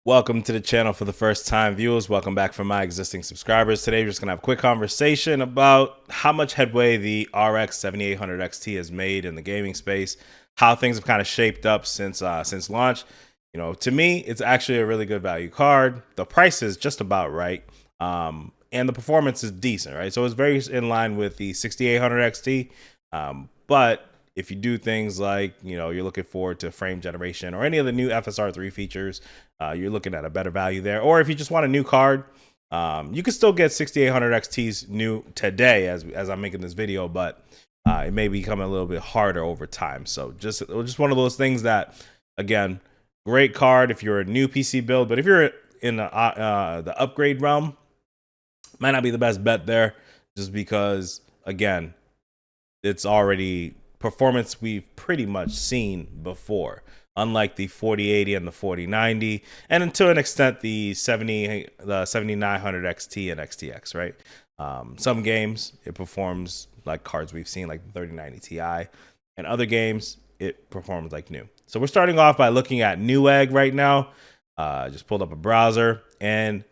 Welcome to the channel for the first time viewers. Welcome back for my existing subscribers. Today we're just gonna have a quick conversation about how much headway the RX 7800 XT has made in the gaming space, how things have kind of shaped up since launch. You know, to me, it's actually a really good value card. The price is just about right, and the performance is decent, right? So it's very in line with the 6800 XT, but if you do things like, you're looking forward to frame generation or any of the new FSR3 features, you're looking at a better value there. Or if you just want a new card, you can still get 6800 XT's new today as I'm making this video, but it may become a little bit harder over time. So just one of those things that, again, great card if you're a new PC build, but if you're in the upgrade realm, might not be the best bet there, just because, again, it's already performance we've pretty much seen before, unlike the 4080 and the 4090, and to an extent the 7900 XT and XTX, right? Some games it performs like cards we've seen, like the 3090 Ti, and other games it performs like new. So we're starting off by looking at Newegg right now. Just pulled up a browser, and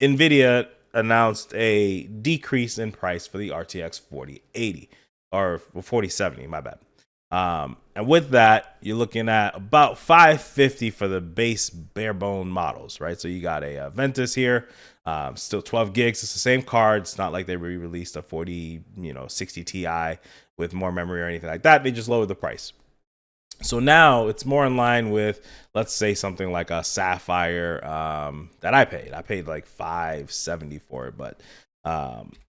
Nvidia announced a decrease in price for the RTX 4080. Or 4070, my bad. And with that, you're looking at about $550 for the base bare bone models, right? So you got a Ventus here, still 12 gigs. It's the same card. It's not like they re-released a 60 Ti with more memory or anything like that. They just lowered the price. So now it's more in line with, let's say, something like a Sapphire that I paid. I paid like $570 for it, but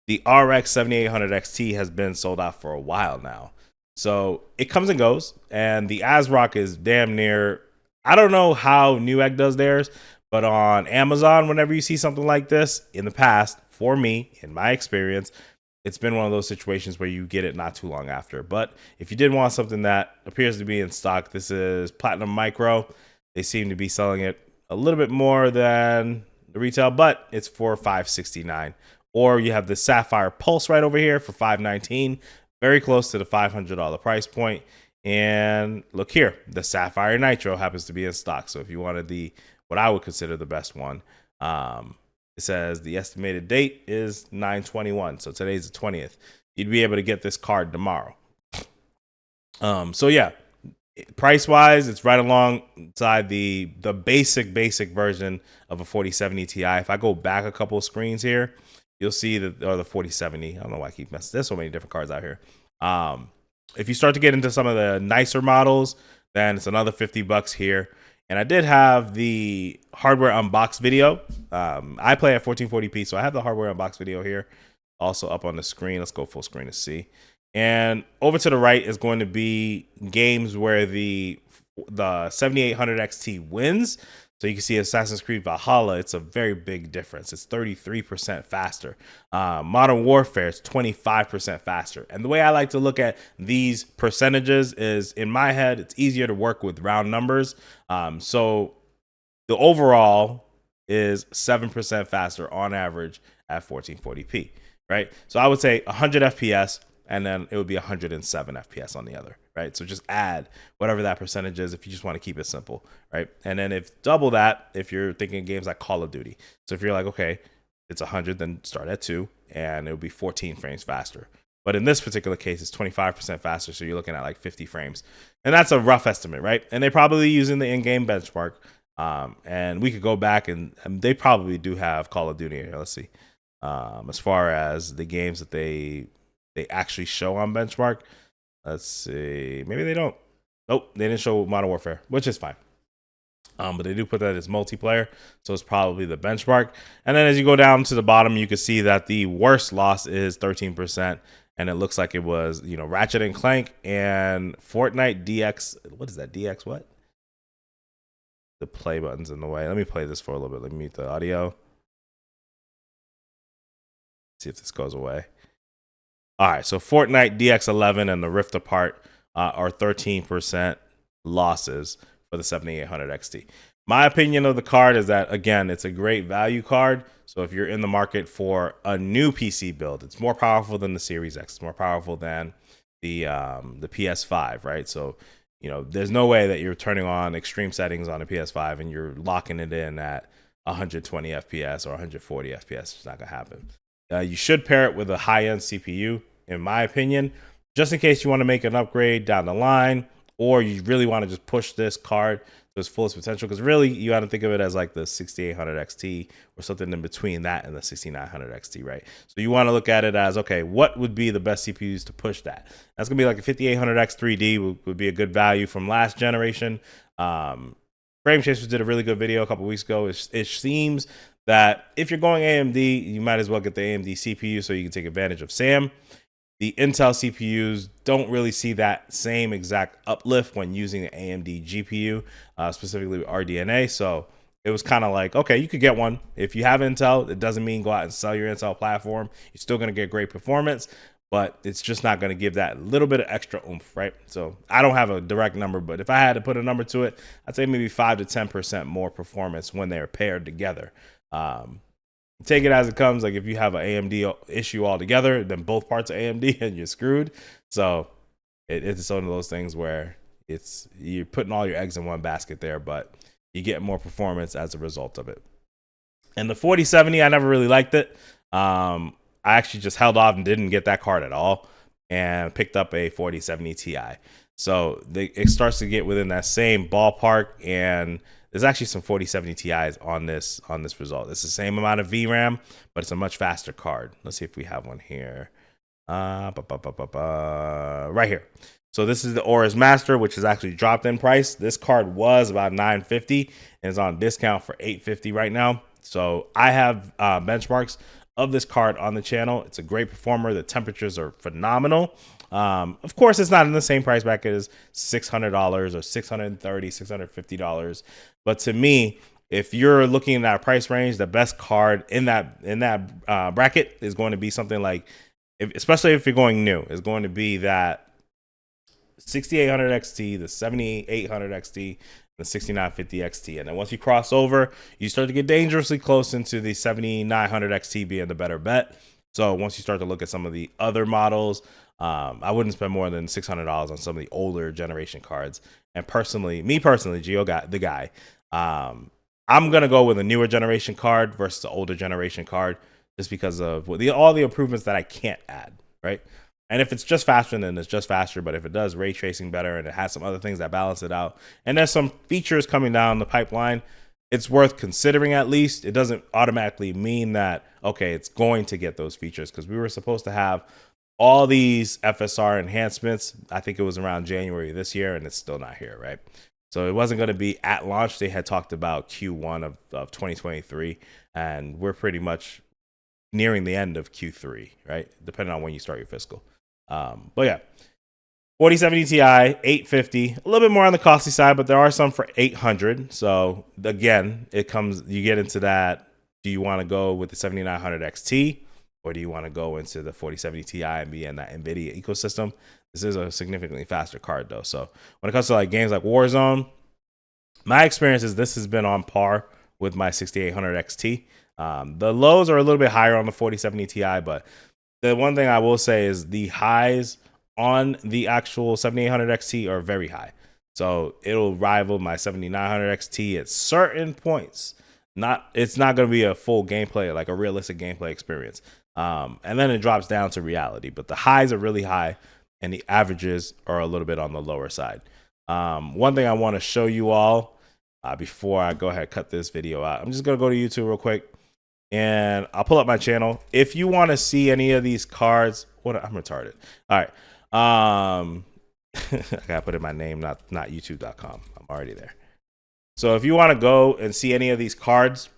the RX 7800 XT has been sold out for a while now. So it comes and goes, and the ASRock is damn near, I don't know how Newegg does theirs, but on Amazon, whenever you see something like this in the past, for me, in my experience, it's been one of those situations where you get it not too long after. But if you did want something that appears to be in stock, this is Platinum Micro. They seem to be selling it a little bit more than the retail, but it's for $569. Or you have the Sapphire Pulse right over here for $519, very close to the $500 price point. And look here, the Sapphire Nitro happens to be in stock. So if you wanted what I would consider the best one, it says the estimated date is 9/21. So today's the 20th. You'd be able to get this card tomorrow. So yeah, price wise, it's right alongside the basic version of a 4070 Ti. If I go back a couple of screens here, you'll see that, or the 4070. I don't know why I keep messing. There's so many different cards out here. If you start to get into some of the nicer models, then it's another $50 here. And I did have the hardware unbox video. I play at 1440p, so I have the hardware unbox video here, also up on the screen. Let's go full screen to see. And over to the right is going to be games where the 7800 XT wins. So you can see Assassin's Creed Valhalla, it's a very big difference. It's 33% faster. Modern Warfare is 25% faster. And the way I like to look at these percentages is, in my head, it's easier to work with round numbers. So the overall is 7% faster on average at 1440p, right? So I would say 100 FPS, and then it would be 107 FPS on the other, right? So just add whatever that percentage is if you just want to keep it simple, right? And then if double that, if you're thinking games like Call of Duty. So if you're like, okay, it's 100, then start at 2, and it'll be 14 frames faster. But in this particular case, it's 25% faster, so you're looking at like 50 frames. And that's a rough estimate, right? And they're probably using the in-game benchmark. And we could go back, and they probably do have Call of Duty here. Let's see. As far as the games that they actually show on benchmark. Let's see. Maybe they don't. Nope, they didn't show Modern Warfare, which is fine. But they do put that as multiplayer, so it's probably the benchmark. And then as you go down to the bottom, you can see that the worst loss is 13%, and it looks like it was, Ratchet and Clank and Fortnite DX. What is that? DX what? The play button's in the way. Let me play this for a little bit. Let me mute the audio. See if this goes away. All right, so Fortnite DX11 and the Rift Apart are 13% losses for the 7800 XT. My opinion of the card is that, again, it's a great value card. So if you're in the market for a new PC build, it's more powerful than the Series X. It's more powerful than the PS5, right? So You know, there's no way that you're turning on extreme settings on a PS5 and you're locking it in at 120 FPS or 140 FPS. It's not gonna happen. You should pair it with a high-end CPU, in my opinion, just in case you want to make an upgrade down the line, or you really want to just push this card to its fullest potential. Because really, you got to think of it as like the 6800 XT or something in between that and the 6900 XT, right? So you want to look at it as, okay, what would be the best CPUs to push that? That's gonna be like a 5800X 3D would be a good value from last generation. Frame Chasers did a really good video a couple weeks ago. It seems that if you're going AMD, you might as well get the AMD CPU so you can take advantage of SAM. The Intel CPUs don't really see that same exact uplift when using an AMD GPU, specifically with RDNA. So it was kind of like, okay, you could get one. If you have Intel, it doesn't mean go out and sell your Intel platform. You're still going to get great performance, but it's just not going to give that little bit of extra oomph, right? So I don't have a direct number, but if I had to put a number to it, I'd say maybe 5 to 10% more performance when they're paired together. Take it as it comes. Like if you have an AMD issue altogether, then both parts are AMD and you're screwed. So it's one of those things where you're putting all your eggs in one basket there, but you get more performance as a result of it. And the 4070, I never really liked it. I actually just held off and didn't get that card at all and picked up a 4070 Ti. So it starts to get within that same ballpark, and there's actually some 4070 Ti's on this result. It's the same amount of VRAM, but it's a much faster card. Let's see if we have one here. Right here. So this is the Aorus Master, which is actually dropped in price. This card was about $950 and is on discount for $850 right now. So I have benchmarks of this card on the channel. It's a great performer. The temperatures are phenomenal. Of course, it's not in the same price bracket as $600 or $630, $650. But to me, if you're looking at that price range, the best card in that bracket is going to be something like, especially if you're going new, is going to be that 6800 XT, the 7800 XT, the 6950 XT. And then once you cross over, you start to get dangerously close into the 7900 XT being the better bet. So once you start to look at some of the other models, I wouldn't spend more than $600 on some of the older generation cards. And me personally, Gio got the guy. I'm gonna go with a newer generation card versus the older generation card, just because of all the improvements that I can't add, right? And if it's just faster, then it's just faster. But if it does ray tracing better and it has some other things that balance it out, and there's some features coming down the pipeline, it's worth considering at least. It doesn't automatically mean that, okay, it's going to get those features, because we were supposed to have all these FSR enhancements. I think it was around January this year, and it's still not here, right? So it wasn't going to be at launch. They had talked about Q1 of 2023, and we're pretty much nearing the end of Q3, right? Depending on when you start your fiscal. But yeah, 4070 Ti, $850, a little bit more on the costly side, but there are some for $800. So again, you get into that. Do you want to go with the 7900 XT, or do you want to go into the 4070 Ti and be in that Nvidia ecosystem? This is a significantly faster card though. So when it comes to like games like Warzone, my experience is this has been on par with my 6800 XT. The lows are a little bit higher on the 4070 Ti, but the one thing I will say is the highs on the actual 7800 XT are very high. So it'll rival my 7900 XT at certain points. It's not going to be a full gameplay, like a realistic gameplay experience. And then it drops down to reality. But the highs are really high, and the averages are a little bit on the lower side. One thing I want to show you all before I go ahead and cut this video out, I'm just going to go to YouTube real quick, and I'll pull up my channel. If you want to see any of these cards, I'm retarded. All right. I gotta put in my name, not youtube.com. I'm already there. So if you want to go and see any of these cards,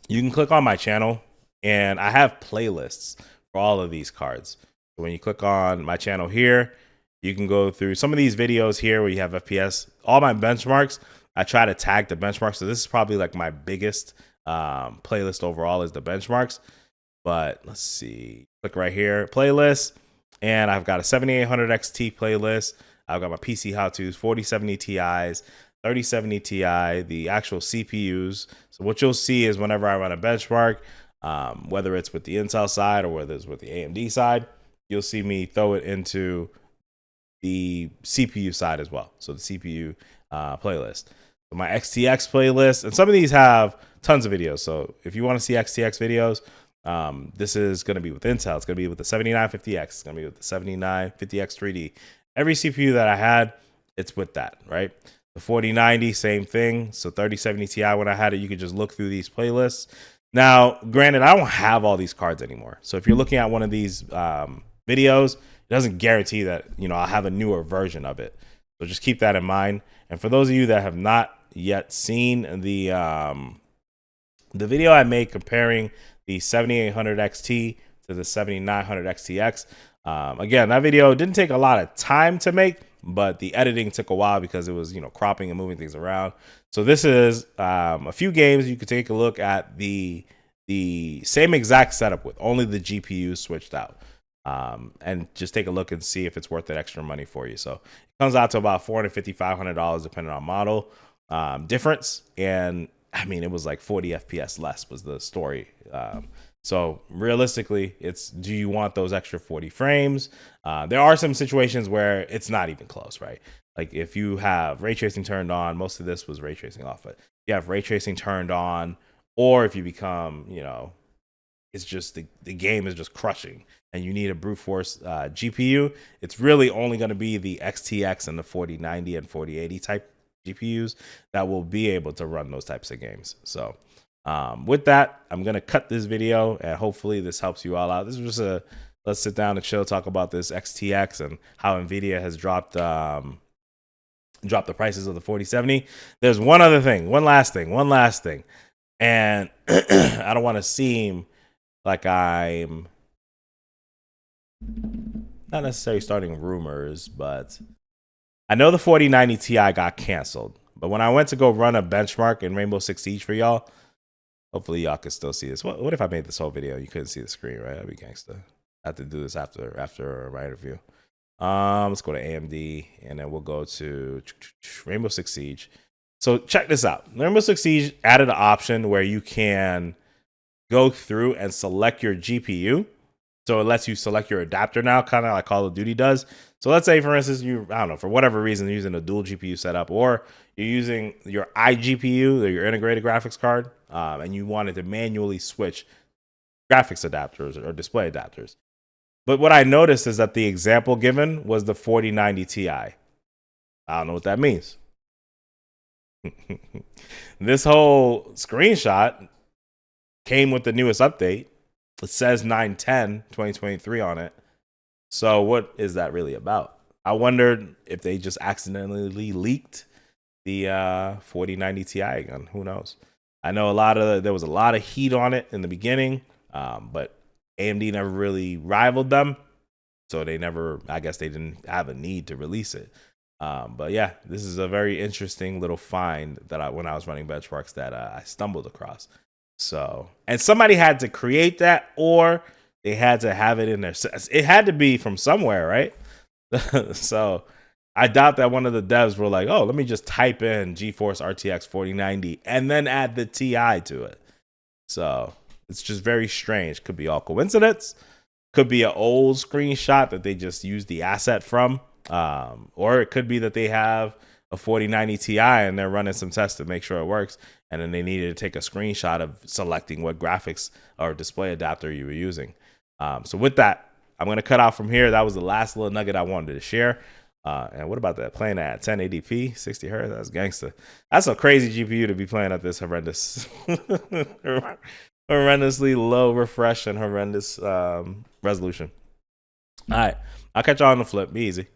you can click on my channel, and I have playlists for all of these cards. So when you click on my channel here, you can go through some of these videos here where you have FPS. All my benchmarks, I try to tag the benchmarks. So this is probably like my biggest playlist overall is the benchmarks. But let's see, click right here, playlist, and I've got a 7800 XT playlist. I've got my PC how-tos, 4070 Ti's, 3070 Ti, the actual CPUs. So what you'll see is whenever I run a benchmark, whether it's with the Intel side or whether it's with the AMD side, you'll see me throw it into the CPU side as well. So the CPU playlist. So my XTX playlist, and some of these have tons of videos. So if you want to see XTX videos, this is going to be with Intel. It's going to be with the 7950X. It's going to be with the 7950X 3D. Every CPU that I had, it's with that, right? The 4090, same thing. So 3070 Ti, when I had it, you could just look through these playlists. Now, granted, I don't have all these cards anymore. So if you're looking at one of these videos, it doesn't guarantee that, I'll have a newer version of it. So just keep that in mind. And for those of you that have not yet seen the video I made comparing the 7800 XT to the 7900 XTX, again, that video didn't take a lot of time to make, but the editing took a while because it was, cropping and moving things around. So this is a few games. You could take a look at the same exact setup with only the GPU switched out, and just take a look and see if it's worth that extra money for you. So it comes out to about $450, $500 depending on model difference. And I mean, it was like 40 FPS less was the story. So realistically, it's, do you want those extra 40 frames? There are some situations where it's not even close, right? Like if you have ray tracing turned on, most of this was ray tracing off, but you have ray tracing turned on, or if you become, it's just the game is just crushing and you need a brute force GPU, it's really only going to be the XTX and the 4090 and 4080 type GPUs that will be able to run those types of games. So with that, I'm going to cut this video and hopefully this helps you all out. This was just let's sit down and chill, talk about this XTX and how Nvidia has dropped the prices of the 4070. There's one last thing. And I don't want to seem like I'm not necessarily starting rumors, but I know the 4090 Ti got canceled. But when I went to go run a benchmark in Rainbow Six Siege for y'all, hopefully y'all can still see this. What if I made this whole video? You couldn't see the screen, right? That'd be gangster. I have to do this after my interview. Let's go to AMD and then we'll go to Rainbow Six Siege. So check this out. Rainbow Six Siege added an option where you can go through and select your GPU. So it lets you select your adapter now, kind of like Call of Duty does. So let's say, for instance, I don't know, for whatever reason, you're using a dual GPU setup, or you're using your iGPU, or your integrated graphics card, and you wanted to manually switch graphics adapters or display adapters. But what I noticed is that the example given was the 4090 Ti. I don't know what that means. This whole screenshot came with the newest update. It says 9/10/2023 on it. So what is that really about? I wondered if they just accidentally leaked the 4090 Ti again. Who knows? I know there was a lot of heat on it in the beginning, but AMD never really rivaled them. So I guess they didn't have a need to release it. But yeah, this is a very interesting little find that when I was running benchmarks that I stumbled across. So, and somebody had to create that, or they had to have it in there. It had to be from somewhere, right? So I doubt that one of the devs were like, oh, let me just type in GeForce RTX 4090 and then add the Ti to it. So it's just very strange. Could be all coincidence. Could be an old screenshot that they just used the asset from. Or it could be that they have a 4090 Ti and they're running some tests to make sure it works. And then they needed to take a screenshot of selecting what graphics or display adapter you were using. So with that, I'm going to cut out from here. That was the last little nugget I wanted to share. And what about that? Playing at 1080p, 60 hertz? That's gangster. That's a crazy GPU to be playing at this horrendously low refresh and horrendous resolution. All right. I'll catch y'all on the flip. Be easy.